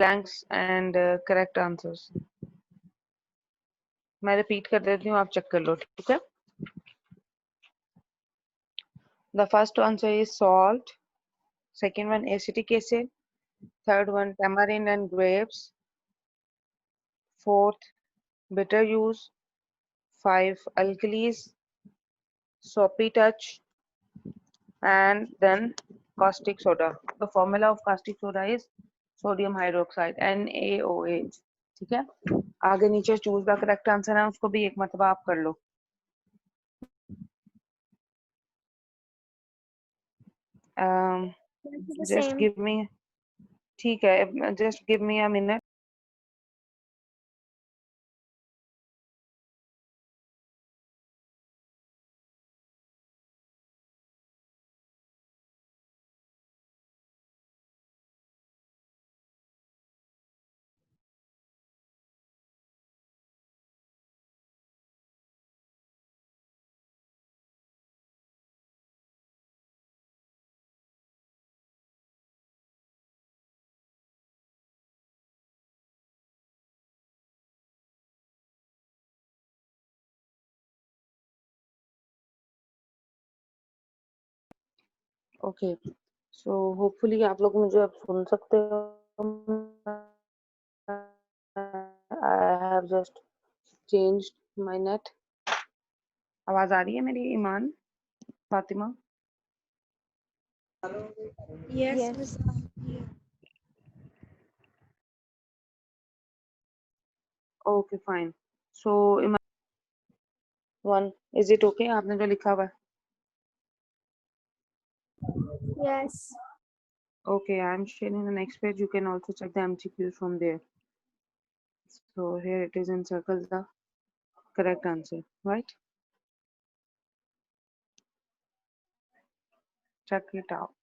blanks and correct answers. मैं repeat कर देती हूँ, आप चेक कर लो, ठीक है? The first answer is salt. Second one acetic acid. Third one tamarind and grapes. Fourth bitter juice. 5 alkalis, soapy touch, and then caustic soda. The formula of caustic soda is sodium hydroxide, NaOH. ठीक है, आगे नीचे choose the correct answer है, उसको भी एक मरतबा आप कर लो. जस्ट गिव मी, ठीक है, just give me a minute. Okay, so hopefully आप लोग मुझे अब सुन सकते हो. I have just changed my net. आवाज आ रही है मेरी, Iman, Fatima? Yes. Okay fine. So Iman one, is it okay आपने जो लिखा हुआ है? Yes. Okay, I'm sharing the next page. You can also check the MCQs from there. So here it is in circles, the correct answer, right? Check it out.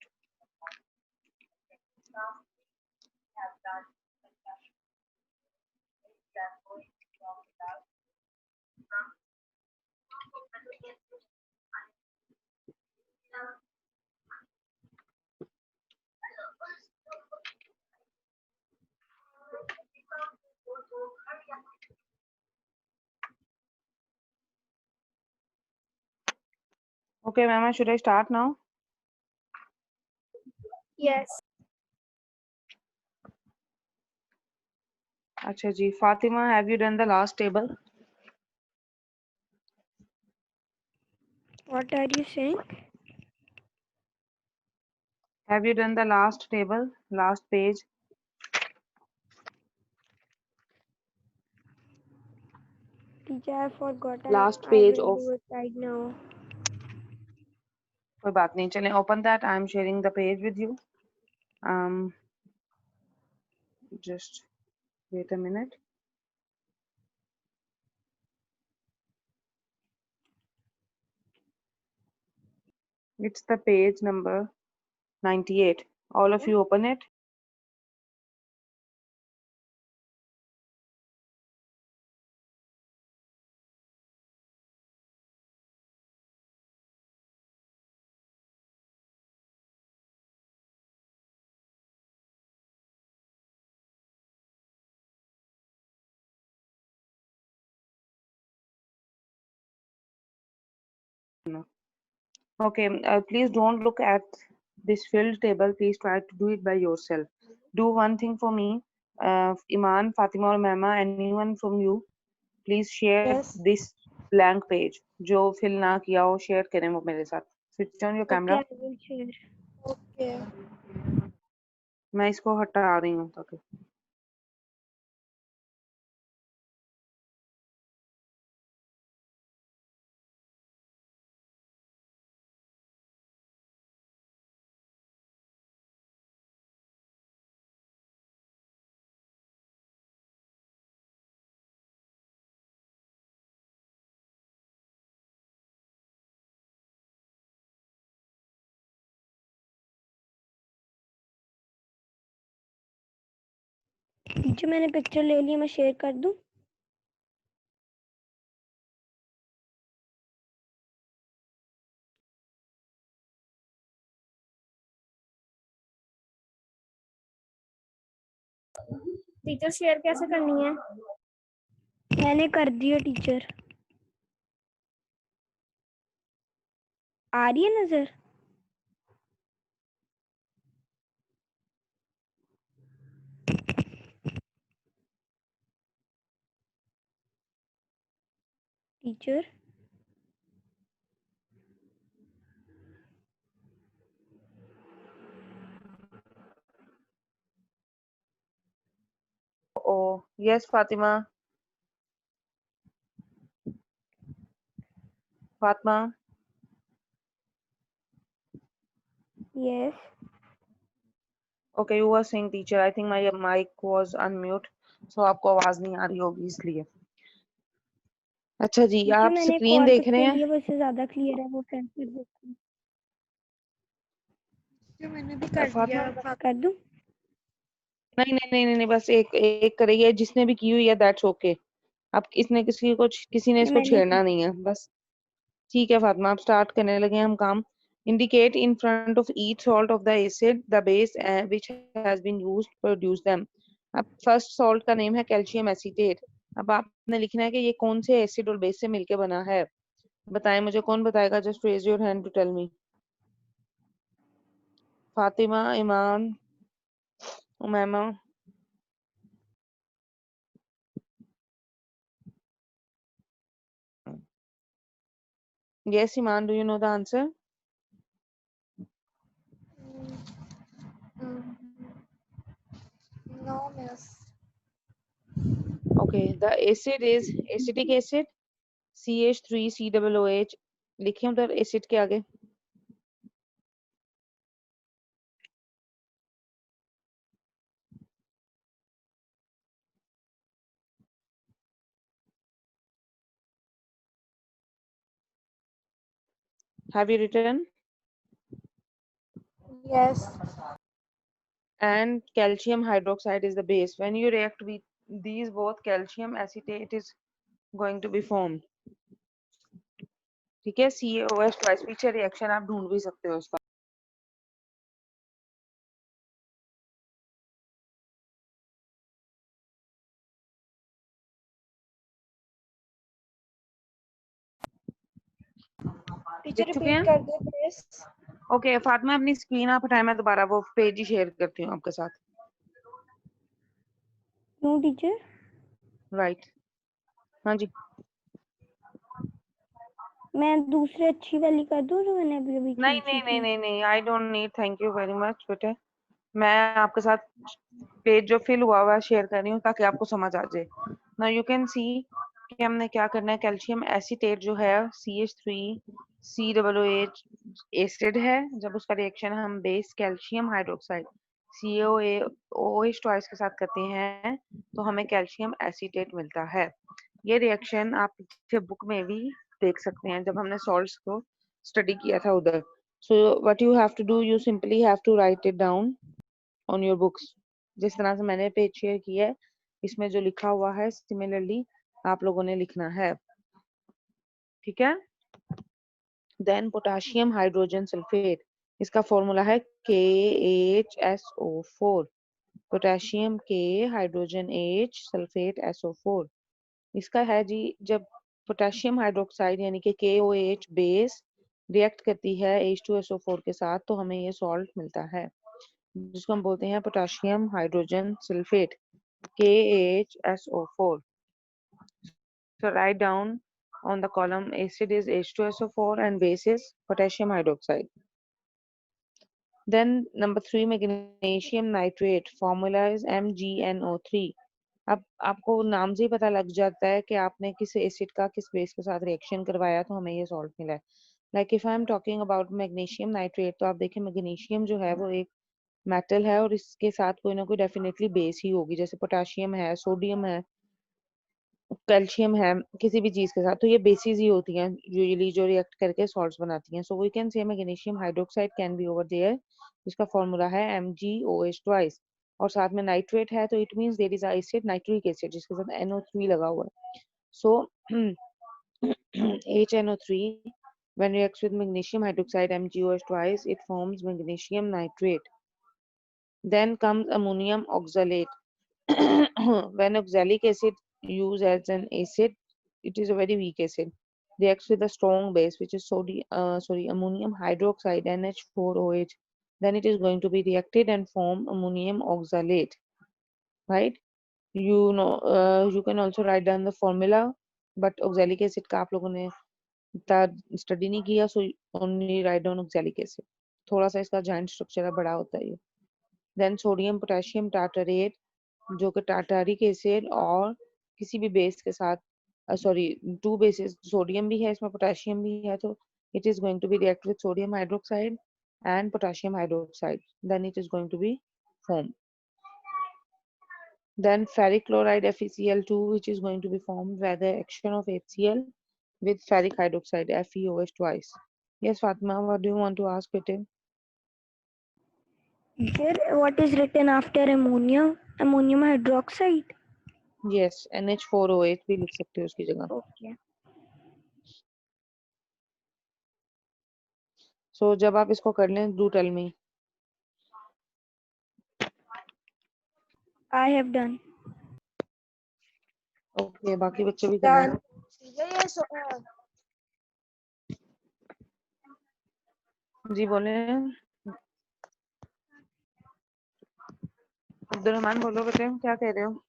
Okay, Mama, should I start now? Yes. Acha ji, Fatima, have you done the last table? What are you saying? Have you done the last table, last page? Teacher, I forgot. Last I page will of. do it right now. कोई बात नहीं, चलें, open that. I am sharing the page with you. Just wait a minute. It's the page number 98. All of you open it. No. Okay, please don't look at this filled table. Please try to do it by yourself. Do one thing for me, Iman, Fatima or Mema, anyone from you, please share Yes. this blank page. जो fill ना किया हो, share करें वो मेरे साथ. Switch on your Okay, camera. I will share. Okay. मैं इसको हटा रही हूँ ताकि. टीचर, मैंने पिक्चर ले ली, मैं शेयर कर दूं? टीचर शेयर कैसे करनी है? मैंने कर दिया टीचर। आ रही है नजर? Teacher Oh, yes, Fatima. Fatma. Yes. Okay, you were saying teacher. I think my mic was unmute, so आपको आवाज नहीं आ रही होगी इसलिए। अच्छा जी, टीचर आप मैंने एक स्क्रीन और देख रहे पिक्चर हैं? लिया, वैसे ज्यादा क्लियर है, वो सेंड कर देती हूँ। जो मैंने भी कर फातिमा, दिया। कर दूं? नहीं नहीं नहीं नहीं नहीं, बस एक एक करिए, जिसने भी की हुई है दैट्स ओके। अब इसने किसी ने ये इसको मैंने छेड़ना नहीं है बस। ठीक है फातिमा, आप स्टार्ट करने लगे हैं हम काम। Indicate in front of each salt of the acid the base which has been used to produce them. अब फर्स्ट सॉल्ट का नेम है कैल्शियम एसीटेट। अब आपने लिखना है कि ये कौन से एसिड और बेस से मिलके बना है। बताएं मुझे, कौन बताएगा? Just raise your hand to tell me. Fatima, Iman, Umaima. Yes, Iman, do you know the answer? No, miss. Okay, the acid is acetic acid, CH3COOH। लिखिए उधर एसिड के आगे। Have you written? Yes. And calcium hydroxide is the base. When you react with these both, calcium acetate is going to be formed. ठीक है, CaOH twice. पीछे reaction आप ढूंढ भी सकते हो इसका। टीचर लिख चुके रिपीट हैं? कर दो प्लीज। ओके फातिमा, अपनी स्क्रीन आप हटाएं, मैं दोबारा वो पेज ही शेयर करती हूँ आपके साथ। क्यों टीचर? राइट, हाँ जी। मैं दूसरी अच्छी वाली कर दूं जो मैंने अभी अभी नहीं खींची नहीं नहीं थी? नहीं नहीं, I don't need, thank you very much बेटे। मैं आपके साथ पेज जो फिल हुआ हुआ है शेयर कर रही हूँ ताकि आपको समझ आ जाए। नाउ यू कैन सी कि हमने क्या करना है। कैल्शियम एसीटेट जो है CH3COOH एसिड है। जब उसका रिएक्शन हम base calcium hydroxide CaOH twice के साथ करते हैं तो हमें कैल्शियम एसीटेट मिलता है। ये रिएक्शन आप पीछे बुक में भी देख सकते हैं जब हमने सॉल्ट्स को स्टडी किया था उधर। So what you have to do, you simply have to write it down on your books। जिस तरह से मैंने पेज शेयर किया है, इसमें जो लिखा हुआ है सिमिलरली आप लोगों ने लिखना है। ठीक है। देन पोटाशियम हाइड्रोजन सल्फेट, इसका फॉर्मूला है KHSO4। पोटेशियम के, हाइड्रोजन H, सल्फेट SO4। इसका है जी, जब पोटेशियम हाइड्रोक्साइड यानी कि KOH बेस रिएक्ट करती है H2SO4 के साथ तो हमें ये सॉल्ट मिलता है जिसको हम बोलते हैं potassium hydrogen sulphate KHSO4। So write down on the column acid is H2SO4 and base is potassium hydroxide। Then number 3, magnesium nitrate, formula is MgNO3। अब आपको नाम से ही पता लग जाता है कि आपने किस एसिड का किस बेस के साथ रिएक्शन करवाया तो हमें ये सॉल्ट मिला है। Like if I am talking about magnesium nitrate, तो आप देखें मैग्नीशियम जो है वो एक मेटल है और इसके साथ कोई ना कोई डेफिनेटली बेस ही होगी। जैसे पोटेशियम है, सोडियम है, कैल्शियम है, किसी भी चीज के साथ तो ये बेसिस ही होती हैं यूजुअली जो रिएक्ट करके सॉल्ट्स बनाती हैं। So we can say magnesium hydroxide can be over there, जिसका फॉर्मूला है MgOH ट्वाइस। और साथ में नाइट्रेट है तो it means there is acid, nitric acid जिसके साथ NO3 लगा हुआ है। सो HNO3 when reacts with magnesium hydroxide MgOH twice it forms magnesium nitrate। Then comes ammonium oxalate। when oxalic acid used as an acid, it is a very weak acid. Reacts with a strong base, which is ammonium hydroxide NH4OH. Then it is going to be reacted and form ammonium oxalate, right? You can also write down the formula, but oxalic acid का आप लोगों ने इतना study नहीं किया, so only write down oxalic acid. थोड़ा सा इसका giant structure बड़ा होता है ये. Then सोडियम पोटेशियम टार्टारेट, जो कि टार्टारिक एसिड और किसी भी बेस के साथ, टू बेसिस, सोडियम भी है इसमें, पोटेशियम भी है, तो it is going to be react with sodium hydroxide and potassium hydroxide. Then it is going to be formed. Then ferric chloride FeCl2, which is going to be formed by the action of HCl with ferric hydroxide FeOH twice. Yes, Fatma, what do you want to ask it in? Teacher, what is written after ammonia? Ammonium hydroxide. Yes, NH4OH भी लिख सकते हो उसकी जगह. Okay. So जब आप इसको कर लें, do tell me. I have done. Okay, बाकी बच्चे भी करना है. जी बोले. अब्दुलरहमान बोलो बेटे, क्या कह रहे हो?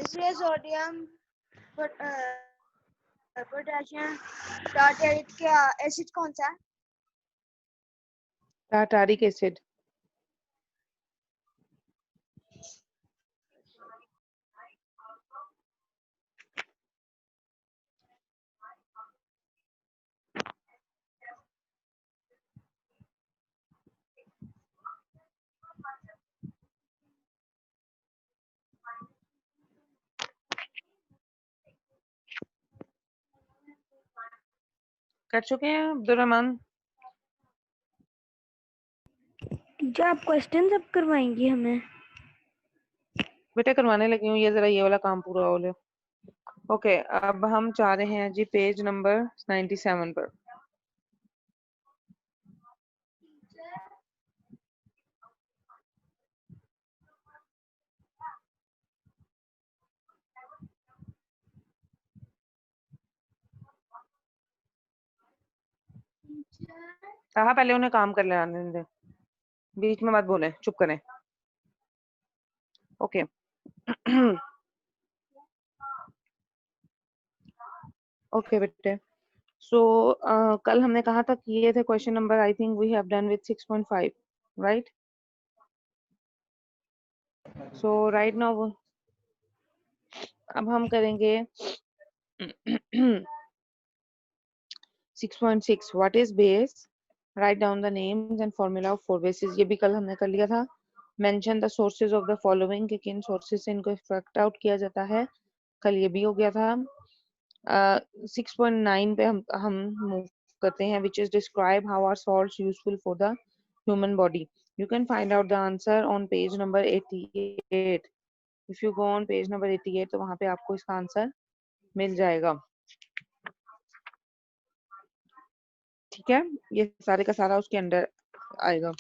इसलिए सोडियम पोटेशियम टार्टारेट का एसिड कौन सा है? Tartaric acid. कर चुके हैं अब्दुलरहमान? टीचर, आप क्वेश्चन अब करवाएंगी हमें? बेटे करवाने लगी हूँ, ये जरा ये वाला काम पूरा हो ले. ओके, अब हम जा रहे हैं जी पेज नंबर 97 पर. कहा पहले उन्हें काम कर लेने दे, बीच में मत बोले, चुप करें. ओके. ओके बेटे. सो कल हमने कहा था कि ये थे question number, I think we have done with 6.5, right? So right now अब हम करेंगे 6.6. What is base? Write down the names and formula of 4 bases. ये भी कल हमने कर लिया था. Mention the sources of the following, कि किन सोर्सेज से इनको एक्सट्रैक्ट आउट किया जाता है. कल ये भी हो गया था. 6.9 पे हम मूव करते हैं, which is describe how are salts useful for the human body. You can find out the answer on page number 88. If you go on page number 88, तो वहाँ पे आपको इसका आंसर मिल जाएगा. ठीक है, ये सारे का सारा उसके अंदर आएगा.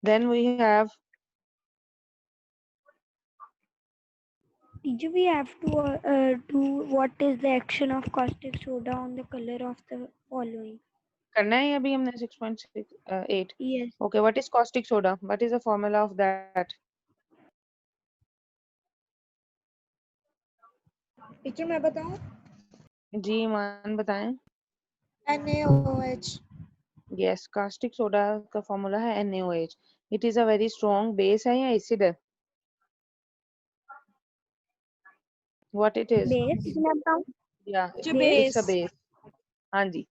Then we have Teacher, we have to do what is the action of caustic soda on the color of the following. करना है अभी हमने 6.8. Yes. Okay, what is caustic soda? What is the formula of that? Teacher मैं बताऊं? जी मान बताएं. NaOH. Yes, caustic soda का formula है NaOH. It is a very strong base है या acid है? What it is? Base. मैं बताऊं? Yeah, base. it's a base. हाँ जी,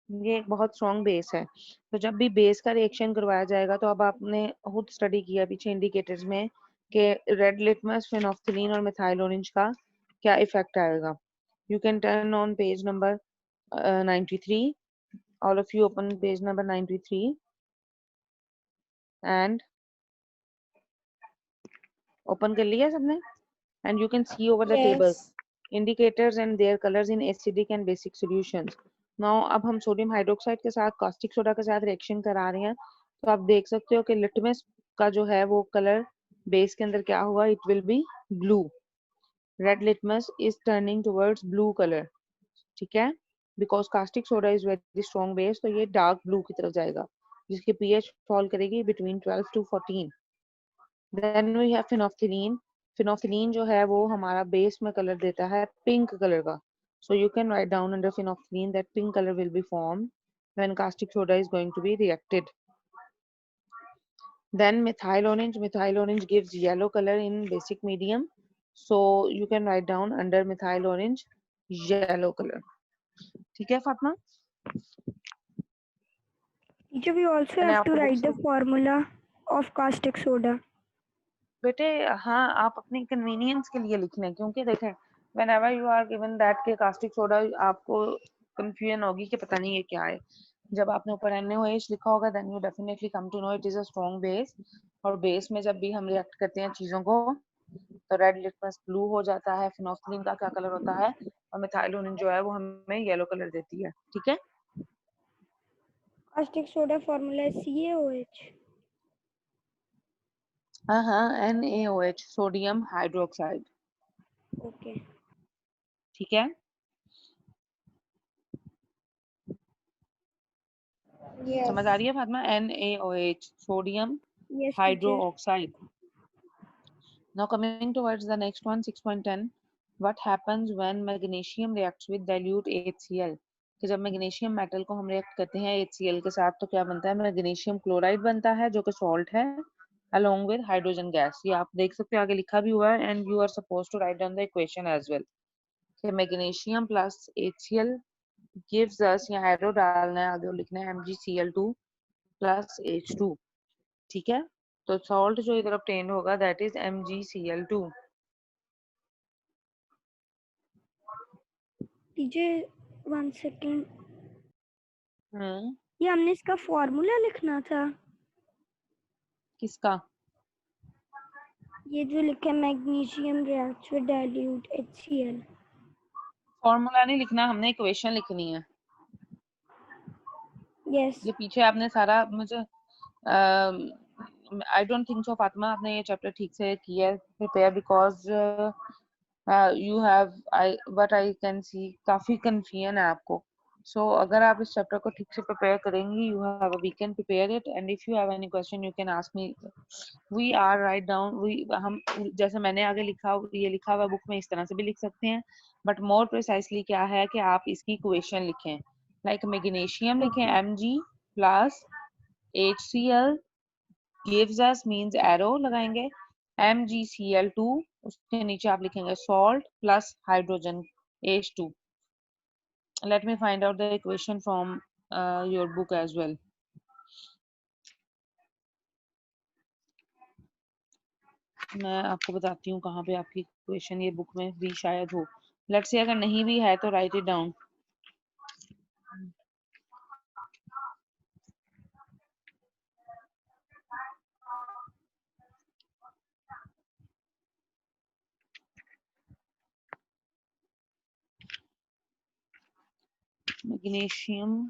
ये एक बहुत स्ट्रॉन्ग बेस है. तो जब भी बेस का रिएक्शन करवाया जाएगा, तो अब आपने खुद स्टडी किया पीछे इंडिकेटर्स में कि रेड लिटमस, फेनोल्फथलीन और मिथाइल ऑरेंज का क्या इफेक्ट आएगा. You can turn on page number 93. All of you open page number 93 and open कर लिया सबने? And you can see over the table indicators and their colors in acidic and basic solutions. Now अब हम sodium hydroxide के साथ caustic soda के साथ reaction करा रहे हैं. तो आप देख सकते हो कि लिटमस का जो है वो कलर बेस के अंदर क्या हुआ, it will be blue. Red litmus is turning towards blue colour. ठीक है, because caustic soda is very strong base, तो ये डार्क ब्लू की तरफ जाएगा, जिसकी पीएच फॉल करेगी between 12 to 14. Then we have phenolphthalein. Phenolphthalein जो है वो हमारा बेस में कलर देता है पिंक कलर का. So you can write down under phenolphthalein that pink color will be formed when caustic soda is going to be reacted. Then methyl orange. Methyl orange gives yellow color in basic medium. So you can write down under methyl orange yellow color. ठीक है Fatima? Teacher, we also मैंने have to आपको write books the formula of caustic soda. बेटे हाँ आप अपनी convenience के लिए लिख लें, क्योंकि देखें whenever you are given that के कास्टिक सोडा आपको कंफ्यूजन होगी कि पता नहीं ये क्या है. जब आपने ऊपर NaOH लिखा होगा then you definitely come to know it is a strong base. और बेस में जब भी हम रिएक्ट करते हैं चीजों को तो रेड लिटमस ब्लू हो जाता है, फिनोफ्थिलीन का क्या कलर होता है, और मिथाइलोनिन जो है वो हमें येलो कलर देती है. ठीक है, Caustic soda formula is CaOH. हाँ NaOH सोडियम हाइड्रोक्साइड. Okay. ठीक है, Yes. समझ आ रही है Fatima? NaOH sodium Yes, hydro teacher. oxide. Now coming towards the next one, 6.10. What happens when magnesium reacts with dilute HCl? कि जब मैग्नीशियम मेटल को हम रिएक्ट करते हैं HCl के साथ तो क्या बनता है, मैग्नीशियम क्लोराइड बनता है जो कि सॉल्ट है along with हाइड्रोजन गैस. ये आप देख सकते हो आगे लिखा भी हुआ है and you are supposed to write down the equation as well. कि magnesium plus HCl gives us, यहाँ एरो डालना है, आगे लिखना है MgCl2 plus H2. ठीक है, तो सॉल्ट जो इधर ऑब्टेन होगा that is MgCl2. Teacher, 1 second. हम्म, ये हमने इसका फॉर्मूला लिखना था. किसका? ये जो लिखा है magnesium reacts with dilute HCl. Formula नहीं लिखना, हमने इक्वेशन लिखनी है. Yes. ये पीछे आपने सारा मुझे I don't think so Fatima आपने ये चैप्टर ठीक से किया है prepare, because you have I what I can see काफी कंफ्यूजन है आपको. सो अगर आप इस चैप्टर को ठीक से प्रिपेयर करेंगी, you have a weekend prepare it, and if you have any question you can ask me. We are write down, we हम जैसे मैंने आगे लिखा, ये लिखा हुआ बुक में इस तरह से भी लिख सकते हैं, बट मोर प्रिसाइसली क्या है कि आप इसकी इक्वेशन लिखें. लाइक मैग्नीशियम लिखें Mg plus HCl gives us means arrow लगाएंगे, MgCl2 उसके नीचे आप लिखेंगे salt plus hydrogen H2. Let me find out the equation from your book as well. मैं आपको बताती हूँ कहाँ पे आपकी इक्वेशन ये बुक में भी शायद हो. लेट्स से अगर नहीं भी है तो right it down. Magnesium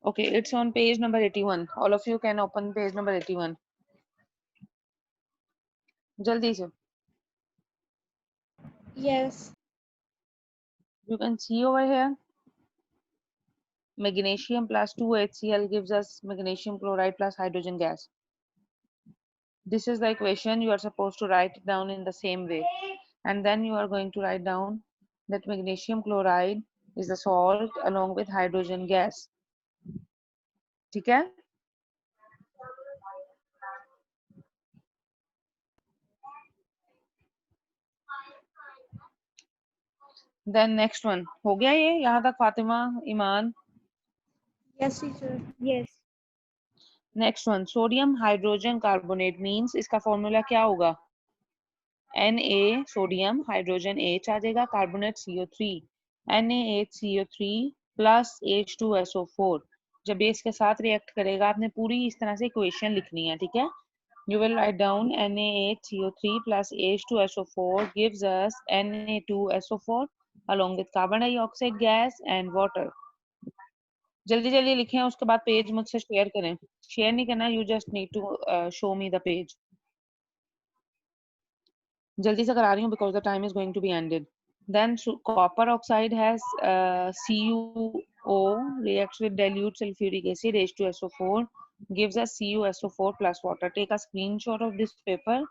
okay, it's on page number 81. All of you can open page number 81. जल्दी से. Yes. You can see over here. Magnesium plus 2HCl gives us magnesium chloride plus hydrogen gas. This is the equation. You are supposed to write it down in the same way. And then you are going to write down that magnesium chloride is the salt along with hydrogen gas. ठीक है? Then next one. हो गया ये यहाँ तक फातिमा, ईमान? Yes, teacher. Yes. Next one. Sodium hydrogen carbonate means इसका formula क्या होगा? Na सोडियम हाइड्रोजन H आ जाएगा, carbonate CO3 NaHCO3 plus H2SO4. जब ये इसके साथ रिएक्ट करेगा आपने पूरी इस तरह से इक्वेशन लिखनी है. ठीक है, You will write down NaHCO3 plus H2SO4 gives us Na2SO4 along with carbon dioxide gas and water. जल्दी जल्दी लिखें, उसके बाद पेज मुझसे शेयर करें. शेयर नहीं करना, you just need to show me the page. जल्दी से करा रही हूँ because the time is going to be ended. Then copper oxide has CuO reacts with dilute sulfuric acid H2SO4 gives us CuSO4 plus water. Take a screenshot of this paper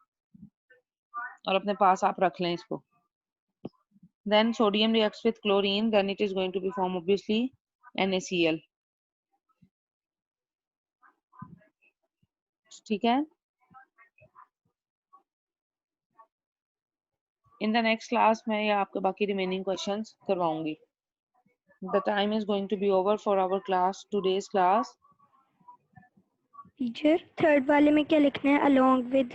और अपने पास आप रख लें इसको. Then sodium reacts with chlorine, then it is going to be form obviously NaCl. ठीक है. In the next class मैं ये आपके बाकी remaining questions करवाऊंगी. The time is going to be over for our class, today's class. Teacher third वाले में क्या लिखना है? along with.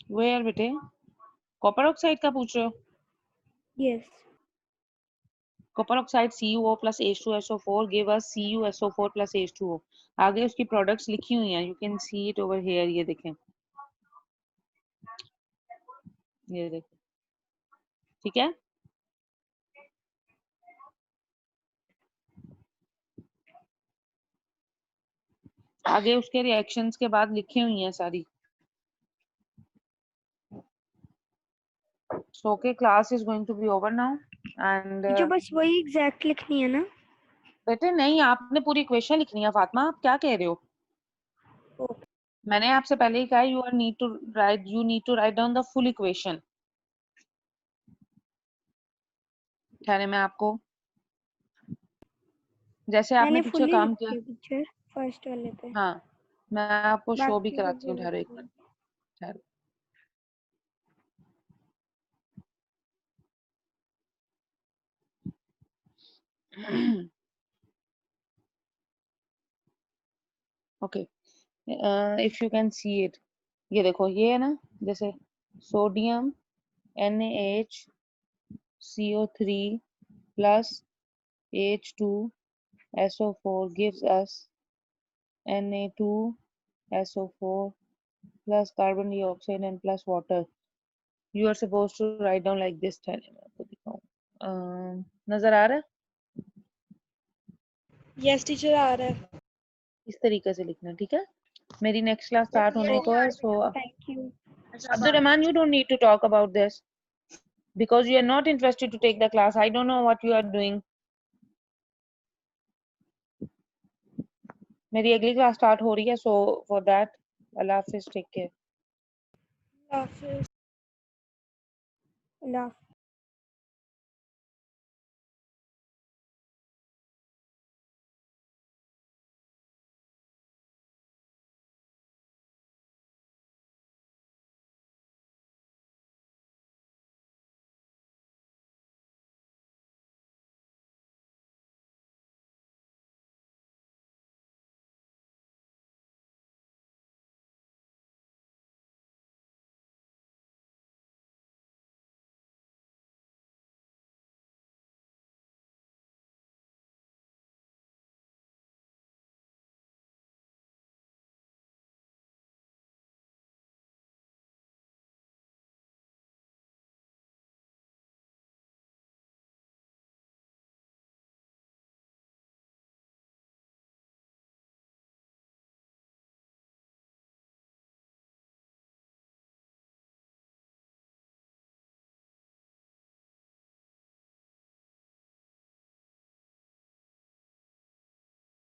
Where बेटे? Copper oxide का पूछ रहे हो? Yes. Copper oxide CuO plus H2SO4 give us CuSO4 plus H2O. आगे उसकी products लिखी हुई हैं. You can see it over here. ये देखें. ये देखें. ठीक है? आगे उसके reactions के बाद लिखी हुई हैं सारी. So okay, class is going to be over now and जो बस वही एग्जैक्ट लिखनी है ना? बेटे नहीं, आपने पूरी इक्वेशन लिखनी है. फातिमा आप क्या कह रहे हो? मैंने आपसे पहले ही कहा you need to write down the full equation. ठहरे मैं आपको जैसे आपने मैंने पीछे फुली काम लिखी किया. है टीचर फर्स्ट वाले पे. हाँ मैं आपको शो भी बाकी कराती सब हूँ. ठहरो एक लिखी है. मिनट. ठहरो. Okay if you can see it. ये देखो ये है ना, जैसे sodium NaHCO3 plus H2SO4 gives us Na2SO4 plus carbon dioxide and plus water. You are supposed to write down like this. ठहरे मैं आपको दिखाऊं. नजर आ रहा है? यस टीचर आ रहा है. इस तरीके से लिखना. ठीक है. मेरी नेक्स्ट क्लास स्टार्ट होने को है. So thank you. Abdurrahman, you don't need to talk about this because you are not interested to take the class. I don't know what you are doing. मेरी अगली क्लास स्टार्ट हो रही है. So for that Allah हाफिज. Take care. हाफिज. अल्लाह.